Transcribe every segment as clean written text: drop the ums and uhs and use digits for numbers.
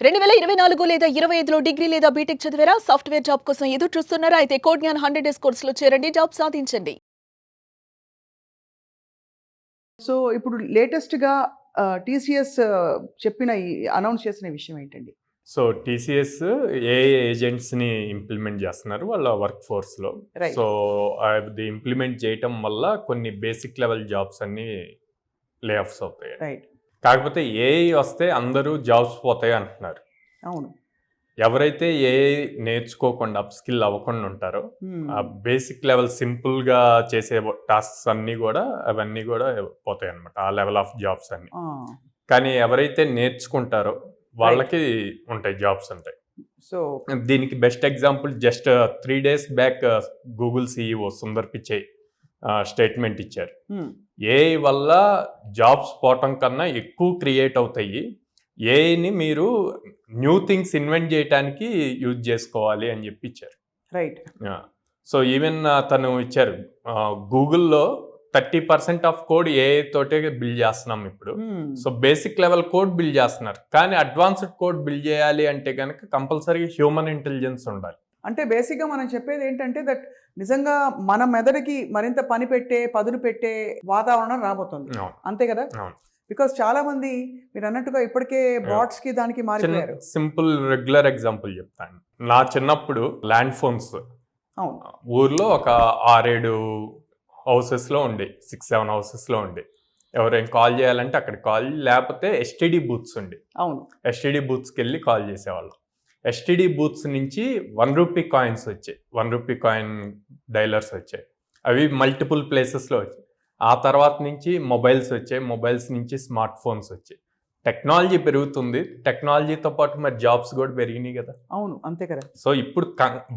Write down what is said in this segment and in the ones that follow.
2024 లేదా 25లో డిగ్రీ లేదా బీటెక్ చదివారా? సాఫ్ట్‌వేర్ జాబ్ కోసం ఎదురు చూస్తున్నారా? అయితే కోడ్ జ్ఞాన్ 100 డేస్ కోర్సులో చేరండి. జాబ్ సాధించండి. సో, ఇప్పుడు లేటెస్ట్‌గా టీసీఎస్ చెప్పిన ఈ అనౌన్స్ చేసిన విషయం ఏంటండి? సో, టీసీఎస్ ఏఐ ఏజెంట్స్‌ని ఇంప్లిమెంట్ చేస్తున్నారు వాళ్ళ వర్క్ ఫోర్స్‌లో. రైట్. సో, అది ఇంప్లిమెంట్ చేయటం వల్ల కొన్ని బేసిక్ లెవెల్ జాబ్స్ అన్నీ లే ఆఫ్స్ అవుతాయి. రైట్. కాకపోతే ఏఐ వస్తే అందరూ జాబ్స్ పోతాయి అంటున్నారు. అవును. ఎవరైతే ఏఐ నేర్చుకోకుండా అప్‌స్కిల్ అవ్వకుండా ఉంటారో ఆ హ్మ్. బేసిక్ లెవెల్ సింపుల్‌గా చేసే టాస్క్స్ అన్నీ కూడా అవన్నీ కూడా పోతాయన్నమాట. ఆ లెవెల్ ఆఫ్ జాబ్స్ అన్నీ. ఆ! కానీ ఎవరైతే నేర్చుకుంటారో వాళ్ళకి ఉంటాయి, జాబ్స్ ఉంటాయి. సో, దీనికి best example just 3 days back Google CEO Sundar Pichai statement ఇచ్చారు. హ్మ్. ఏఐ వల్ల జాబ్స్ పోవటం కన్నా ఎక్కువ క్రియేట్ అవుతాయి, ఏఐని మీరు న్యూ థింగ్స్ ఇన్వెంట్ చేయడానికి యూజ్ చేసుకోవాలి అని చెప్పి ఇచ్చారు. రైట్. సో ఈవెన్ తను ఇచ్చారు, గూగుల్లో 30% ఆఫ్ కోడ్ ఏఐ తోటే బిల్డ్ చేస్తున్నాం ఇప్పుడు. హ్మ్. So basic level code build చేస్తున్నారు, కానీ అడ్వాన్స్డ్ కోడ్ బిల్డ్ చేయాలి అంటే కనుక కంపల్సరీగా హ్యూమన్ ఇంటెలిజెన్స్ ఉండాలి. అంటే బేసిక్‌గా మనం చెప్పేది ఏంటంటే నిజంగా మన మెదడుకి మరింత పదును పెట్టే వాతావరణం రాబోతుంది. అవును, అంతే కదా? అవును. బికాజ్ చాలా మంది మీరు అన్నట్టుగా ఇప్పటికే బాట్స్‌కి దానికి మారిపోయారు. సింపుల్ రెగ్యులర్ ఎగ్జాంపుల్ చెప్తాను. నా చిన్నప్పుడు ల్యాండ్ ఫోన్స్ అవును. ఊర్లో ఒక 6-7 హౌసెస్లో ఉండే, 6-7 హౌసెస్లో ఉండే. ఎవరైనా కాల్ చేయాలంటే అక్కడ కాల్, లేకపోతే ఎస్టీడీ బూత్స్ ఉండే. అవును. ఎస్టీడీ బూత్స్కి వెళ్ళి కాల్ చేసేవాళ్ళం. ఎస్టీడీ బూత్స్ నుంచి 1 రూపీ కాయిన్స్ వచ్చాయి, 1 రూపీ కాయిన్ డైలర్స్ వచ్చాయి. అవి మల్టిపుల్ ప్లేసెస్లో వచ్చాయి. ఆ తర్వాత నుంచి మొబైల్స్ వచ్చాయి, మొబైల్స్ నుంచి స్మార్ట్ ఫోన్స్ వచ్చాయి. టెక్నాలజీ పెరుగుతుంది, టెక్నాలజీతో పాటు మరి జాబ్స్ కూడా పెరిగినాయి కదా. అవును. అంతే కదా. సో ఇప్పుడు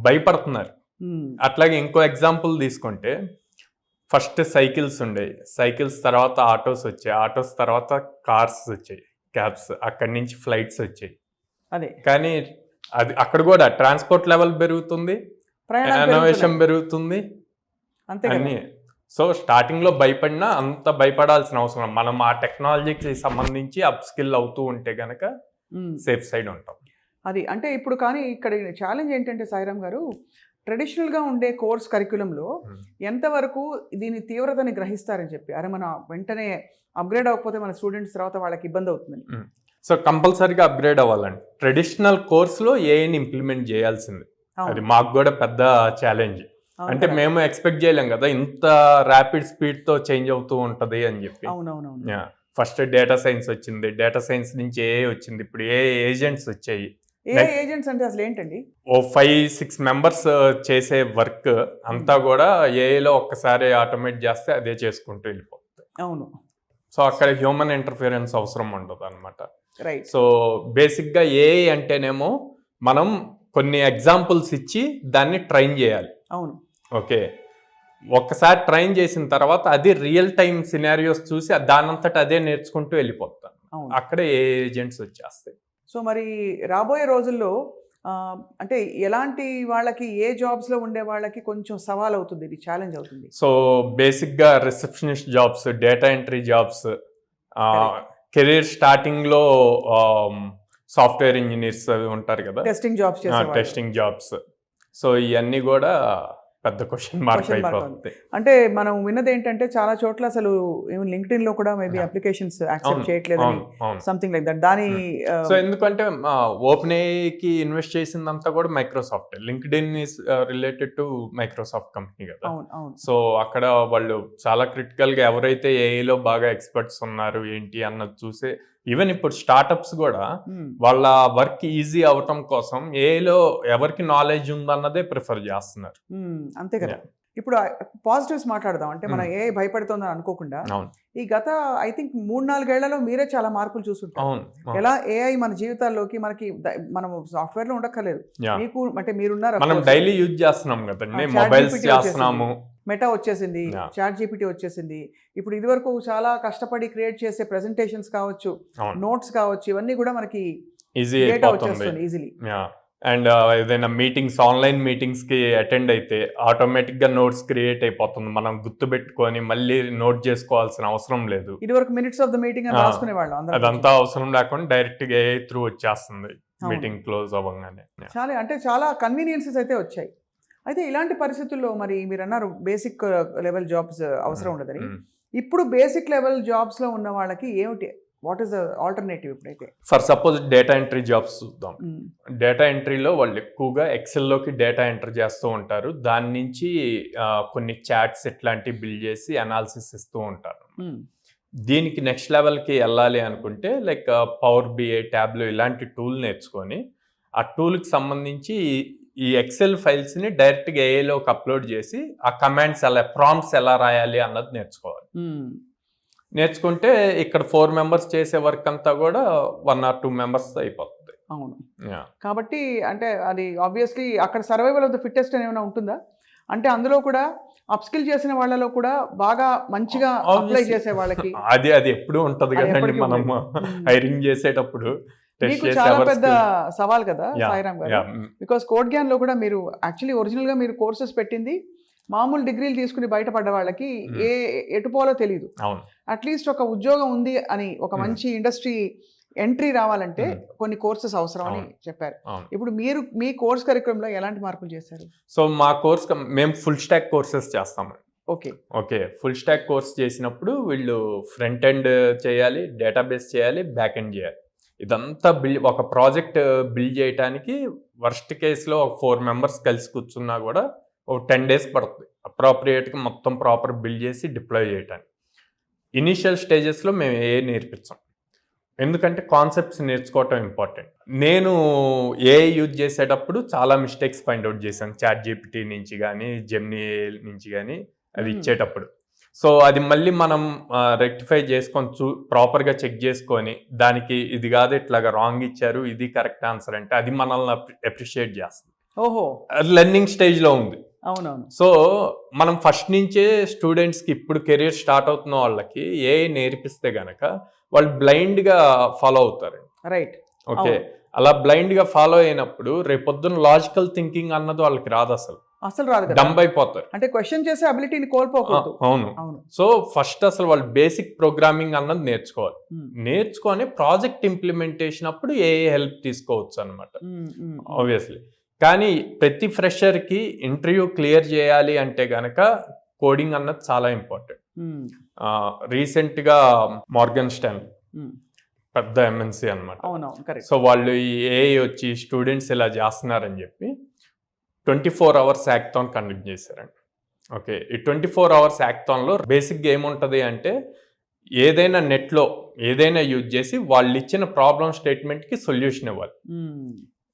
భయపడుతున్నారు. అట్లాగే ఇంకో ఎగ్జాంపుల్ తీసుకుంటే, ఫస్ట్ సైకిల్స్ ఉండేవి, సైకిల్స్ తర్వాత ఆటోస్ వచ్చాయి, ఆటోస్ తర్వాత కార్స్ వచ్చాయి, క్యాబ్స్, అక్కడి నుంచి ఫ్లైట్స్ వచ్చాయి. అదే. కానీ అది అక్కడ కూడా ట్రాన్స్పోర్ట్ లెవెల్ పెరుగుతుంది, ఇన్నోవేషన్ పెరుగుతుంది, అంతే కదా. అన్నీ. సో స్టార్టింగ్లో భయపడినా అంత భయపడాల్సిన అవసరం, మనం ఆ టెక్నాలజీకి సంబంధించి అప్ స్కిల్ అవుతూ ఉంటే కనుక సేఫ్ సైడ్ ఉంటాం. అది అంటే ఇప్పుడు కానీ ఇక్కడ ఛాలెంజ్ ఏంటంటే సాయిరామ్ గారు, ట్రెడిషనల్గా ఉండే కోర్స్ కరిక్యులంలో ఎంతవరకు దీని తీవ్రతని గ్రహిస్తారని చెప్పి, అరే మన వెంటనే అప్గ్రేడ్ అవ్వకపోతే మన స్టూడెంట్స్ తర్వాత వాళ్ళకి ఇబ్బంది అవుతుందని. సో కంపల్సరీగా అప్గ్రేడ్ అవ్వాలండి. ట్రెడిషనల్ కోర్స్లో ఏఐని ఇంప్లిమెంట్ చేయాల్సింది, అది మాకు కూడా పెద్ద ఛాలెంజ్. అంటే మేము ఎక్స్పెక్ట్ చేయలేం కదా ఇంత ర్యాపిడ్ స్పీడ్తో చేంజ్ అవుతూ ఉంటుంది అని చెప్పి. అవునవునవును. ఫస్ట్ డేటా సైన్స్ వచ్చింది, డేటా సైన్స్ నుంచి ఏఐ వచ్చింది, ఇప్పుడు ఏఐ ఏజెంట్స్ వచ్చాయి. ఏఐ ఏజెంట్స్ అంటే అసలు ఏంటండి? ఓ 5-6 మెంబర్స్ చేసే వర్క్ అంతా కూడా ఏఐలో ఒక్కసారి ఆటోమేట్ చేస్తే అదే చేసుకుంటూ వెళ్ళిపోతుంది. అవును. సో అక్కడ హ్యూమన్ ఇంటర్ఫిరెన్స్ అవసరం ఉండదు అనమాట. రైట్. సో బేసిక్గా ఏఐ అంటేనేమో మనం కొన్ని ఎగ్జాంపుల్స్ ఇచ్చి దాన్ని ట్రైన్ చేయాలి. అవును. ఓకే, ఒక్కసారి ట్రైన్ చేసిన తర్వాత అది రియల్ టైమ్ సినారియోస్ చూసి దానంతట అదే నేర్చుకుంటూ వెళ్ళిపోతాను. అక్కడే ఏ ఏజెంట్స్ వచ్చేస్తాయి. సో మరి రాబోయే రోజుల్లో అంటే ఎలాంటి వాళ్ళకి, ఏ జాబ్స్లో ఉండే వాళ్ళకి కొంచెం సవాల్ అవుతుంది, ఇది ఛాలెంజ్ అవుతుంది? సో బేసిక్గా receptionist jobs, data entry jobs, career స్టార్టింగ్లో సాఫ్ట్వేర్ ఇంజనీర్స్ ఉంటారు కదా, టెస్టింగ్ జాబ్స్. సో ఇవన్నీ కూడా పెద్ద క్వశ్చన్ మార్క్ అయిపోతుంది. అంటే మనం విన్నది ఏంటంటే చాలా చోట్ల అసలు లింక్డ్ఇన్ లో కూడా మేబీ అప్లికేషన్స్ యాక్సెప్ట్ చేయట్లేదు, సంథింగ్ లైక్ దట్. దాని సో ఎందుకంటే ఓపెన్ ఏఐకి ఇన్వెస్ట్ చేసిందంతా కూడా Microsoft. LinkedIn is related to Microsoft company కదా. సో అక్కడ వాళ్ళు చాలా క్రిటికల్ గా ఎవరైతే ఏఐలో బాగా ఎక్స్పర్ట్స్ ఉన్నారు ఏంటి అన్నది చూసే, ఈవెన్ ఇప్పుడు స్టార్టప్స్ కూడా వాళ్ళ వర్క్ ఈజీ అవటం కోసం ఏఐలో ఎవరికి నాలెడ్జ్ ఉందన్నదే ప్రిఫర్ చేస్తున్నారు. అంతే కదా. ఇప్పుడు పాజిటివ్స్ మాట్లాడదాం. అంటే మన ఏఐ భయపడుతుందని అనుకోకుండా, ఈ గత ఐ థింక్ 3-4 ఏళ్లలో మీరే చాలా మార్పులు చూస్తుంటారు. ఎలా ఏఐ మన జీవితాల్లోకి, మనం సాఫ్ట్వేర్ లో ఉండక్కర్లేదు, మీకు అంటే మీరున్నారు, మనం డైలీ యూజ్ చేస్తున్నాం కదండి, మొబైల్స్ చేస్తున్నాము, మెటా వచ్చేసింది, చాట్ జీపీటీ వచ్చేసింది. ఇప్పుడు ఇదివరకు చాలా కష్టపడి క్రియేట్ చేసే ప్రెజెంటేషన్స్ కావచ్చు, నోట్స్ కావచ్చు, ఇవన్నీ కూడా మనకి ఈజీ వచ్చేస్తుంది ఈజీలీ. అండ్ ఏదైనా మీటింగ్స్, ఆన్లైన్ మీటింగ్స్ కి అటెండ్ అయితే ఆటోమేటిక్ గా నోట్స్ క్రియేట్ అయిపోతుంది, మనం గుర్తు పెట్టుకొని మళ్ళీ నోట్ చేసుకోవాల్సిన అవసరం లేదు. ఇది వరకు మినిట్స్ ఆఫ్ ద మీటింగ్ అని రాసుకునేవాళ్ళం, అదంతా అవసరం లేకుండా డైరెక్ట్ గా ఏఐ త్రూ వచ్చేస్తుంది. మీటింగ్ క్లోజ్ అవ్వగానే. చాలా కన్వీనియన్సెస్ అయితే వచ్చాయి. అయితే ఇలాంటి పరిస్థితుల్లో మరి మీరు అన్నారు బేసిక్ లెవెల్ జాబ్స్ అవసరం ఉండదని. ఇప్పుడు బేసిక్ లెవెల్ జాబ్స్ లో ఉన్న వాళ్ళకి ఏమిటి, వాట్ ఈస్ ద ఆల్టర్నేటివ్ ఇప్పుడైతే? For suppose data entry jobs చూద్దాం. డేటా ఎంట్రీలో వాళ్ళు ఎక్కువగా ఎక్సెల్లోకి డేటా ఎంటర్ చేస్తూ ఉంటారు. దాని నుంచి కొన్ని చాట్స్ ఇట్లాంటివి బిల్డ్ చేసి అనాలిసిస్ ఇస్తూ ఉంటారు. దీనికి నెక్స్ట్ లెవెల్కి వెళ్ళాలి అనుకుంటే లైక్ పవర్ బిఐ, ట్యాబ్లో ఇలాంటి టూల్ నేర్చుకొని ఆ టూల్కి సంబంధించి ఈ ఎక్సెల్ ఫైల్స్ని డైరెక్ట్గా ఏఐలోకి అప్లోడ్ చేసి ఆ కమాండ్స్ ఎలా, ప్రాంప్ట్స్ ఎలా రాయాలి అన్నది నేర్చుకోవాలి. నేర్చుకుంటే ఇక్కడ 4 members చేసే వర్క్ అంతా కూడా 1 or 2 members అయిపోతుంది. అవును. కాబట్టి అంటే అది ఆబ్వియస్లీ అక్కడ సర్వైవల్ ఆఫ్ ద ఫిట్టెస్ట్ అని ఏమైనా ఉంటుందా? అంటే అందులో కూడా అప్స్కిల్ చేసిన వాళ్ళలో కూడా బాగా మంచిగా అప్లై చేసే వాళ్ళకి అది ఎప్పుడు ఉంటది కదండి. మనం హైరింగ్ చేసేటప్పుడు మీకు చాలా పెద్ద సవాల్ కదా సాయిరామ్ గారు. బికాస్ కోడ్ గ్యాన్ లో కూడా మీరు యాక్చువల్లీ ఒరిజినల్ గా మీరు కోర్సెస్ పెట్టింది మామూలు డిగ్రీలు తీసుకుని బయటపడ్డ వాళ్ళకి ఎటుపోలో తెలియదు. అట్లీస్ట్ ఒక ఉద్యోగం ఉంది అని, ఒక మంచి ఇండస్ట్రీ ఎంట్రీ రావాలంటే కొన్ని కోర్సెస్ అవసరం అని చెప్పారు. ఇప్పుడు మీరు మీ కోర్స్ కరికులంలో ఎలాంటి మార్పులు చేశారు? సో మా కోర్స్ మేము ఫుల్ స్టాక్ కోర్సెస్ చేస్తాము. ఓకే ఫుల్ స్టాక్ కోర్స్ చేసినప్పుడు వీళ్ళు ఫ్రంట్ ఎండ్ చేయాలి, డేటాబేస్ చేయాలి, బ్యాక్ ఎండ్ చేయాలి. ఇదంతా ఒక ప్రాజెక్ట్ బిల్డ్ చేయడానికి వర్స్ట్ కేసులో ఒక 4 members కలిసి కూర్చున్నా కూడా ఒక 10 days పడుతుంది అప్రోప్రియేట్గా మొత్తం ప్రాపర్ బిల్డ్ చేసి డిప్లాయ్ చేయడానికి. ఇనీషియల్ స్టేజెస్లో మేము నేర్పించాం, ఎందుకంటే కాన్సెప్ట్స్ నేర్చుకోవటం ఇంపార్టెంట్. నేను ఏఐ యూజ్ చేసేటప్పుడు చాలా మిస్టేక్స్ ఫైండ్ అవుట్ చేశాను, చాట్ జీపీటీ నుంచి కానీ జెమినీ నుంచి కానీ అది ఇచ్చేటప్పుడు. సో అది మళ్ళీ మనం రెక్టిఫై చేసుకొని ప్రాపర్గా చెక్ చేసుకొని దానికి ఇది కాదు ఇట్లాగా రాంగ్ ఇచ్చారు, ఇది కరెక్ట్ ఆన్సర్ అంటే అది మనల్ని అప్రిషియేట్ చేస్తుంది. అది లెర్నింగ్ స్టేజ్లో ఉంది. అవునవును. సో మనం ఫస్ట్ నుంచే స్టూడెంట్స్కి ఇప్పుడు కెరీర్ స్టార్ట్ అవుతున్న వాళ్ళకి ఏఐ నేర్పిస్తే గనక వాళ్ళు బ్లైండ్గా ఫాలో అవుతారు. రైట్. ఓకే, అలా బ్లైండ్గా ఫాలో అయినప్పుడు రేపొద్దున లాజికల్ థింకింగ్ అన్నది వాళ్ళకి రాదు, అసలు రాదు, డంబ్ అయిపోతారు. అంటే క్వశ్చన్ చేసే అబిలిటీని కోల్పోకూడదు. అవును. సో ఫస్ట్ అసలు వాళ్ళు బేసిక్ ప్రోగ్రామింగ్ అన్నది నేర్చుకోవాలి. నేర్చుకొని ప్రాజెక్ట్ ఇంప్లిమెంటేషన్ అప్పుడు ఏఐ హెల్ప్ తీసుకోవచ్చు అనమాట ఆబ్వియస్లీ. కానీ ప్రతి ఫ్రెషర్కి ఇంటర్వ్యూ క్లియర్ చేయాలి అంటే గనక కోడింగ్ అన్నది చాలా ఇంపార్టెంట్. రీసెంట్గా మార్గన్ స్టాన్లీ పెద్ద ఎంఎన్సీ అనమాట. సో వాళ్ళు ఈ ఏఐ వచ్చి స్టూడెంట్స్ ఇలా చేస్తున్నారని చెప్పి 24 hours హ్యాకథాన్ కండక్ట్ చేశారండి. ఓకే, ఈ 24 hours హ్యాకథాన్లో బేసిక్గా ఏముంటుంది అంటే ఏదైనా నెట్లో ఏదైనా యూజ్ చేసి వాళ్ళు ఇచ్చిన ప్రాబ్లమ్ స్టేట్మెంట్కి సొల్యూషన్ ఇవ్వాలి.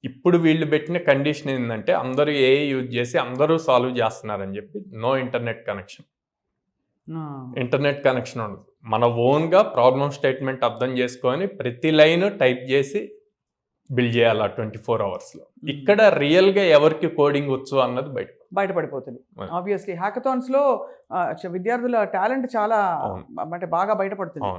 ఇప్పుడు వీళ్ళు పెట్టిన కండిషన్ ఏంటంటే అందరూ ఏఐ యూజ్ చేసి అందరూ సాల్వ్ చేస్తున్నారని చెప్పి no internet connection. Internet connection ఉండదు. మన ఓన్గా ప్రాబ్లమ్ స్టేట్మెంట్ అర్థం చేసుకొని ప్రతి లైన్ టైప్ చేసి బిల్డ్ చేయాలి 24 hours. ఇక్కడ రియల్గా ఎవరికి కోడింగ్ వచ్చు అన్నది బయటపడిపోతుంది. ఆబ్వియస్లీ హ్యాకథాన్స్ లో విద్యార్థుల టాలెంట్ చాలా అంటే బాగా బయటపడుతుంది.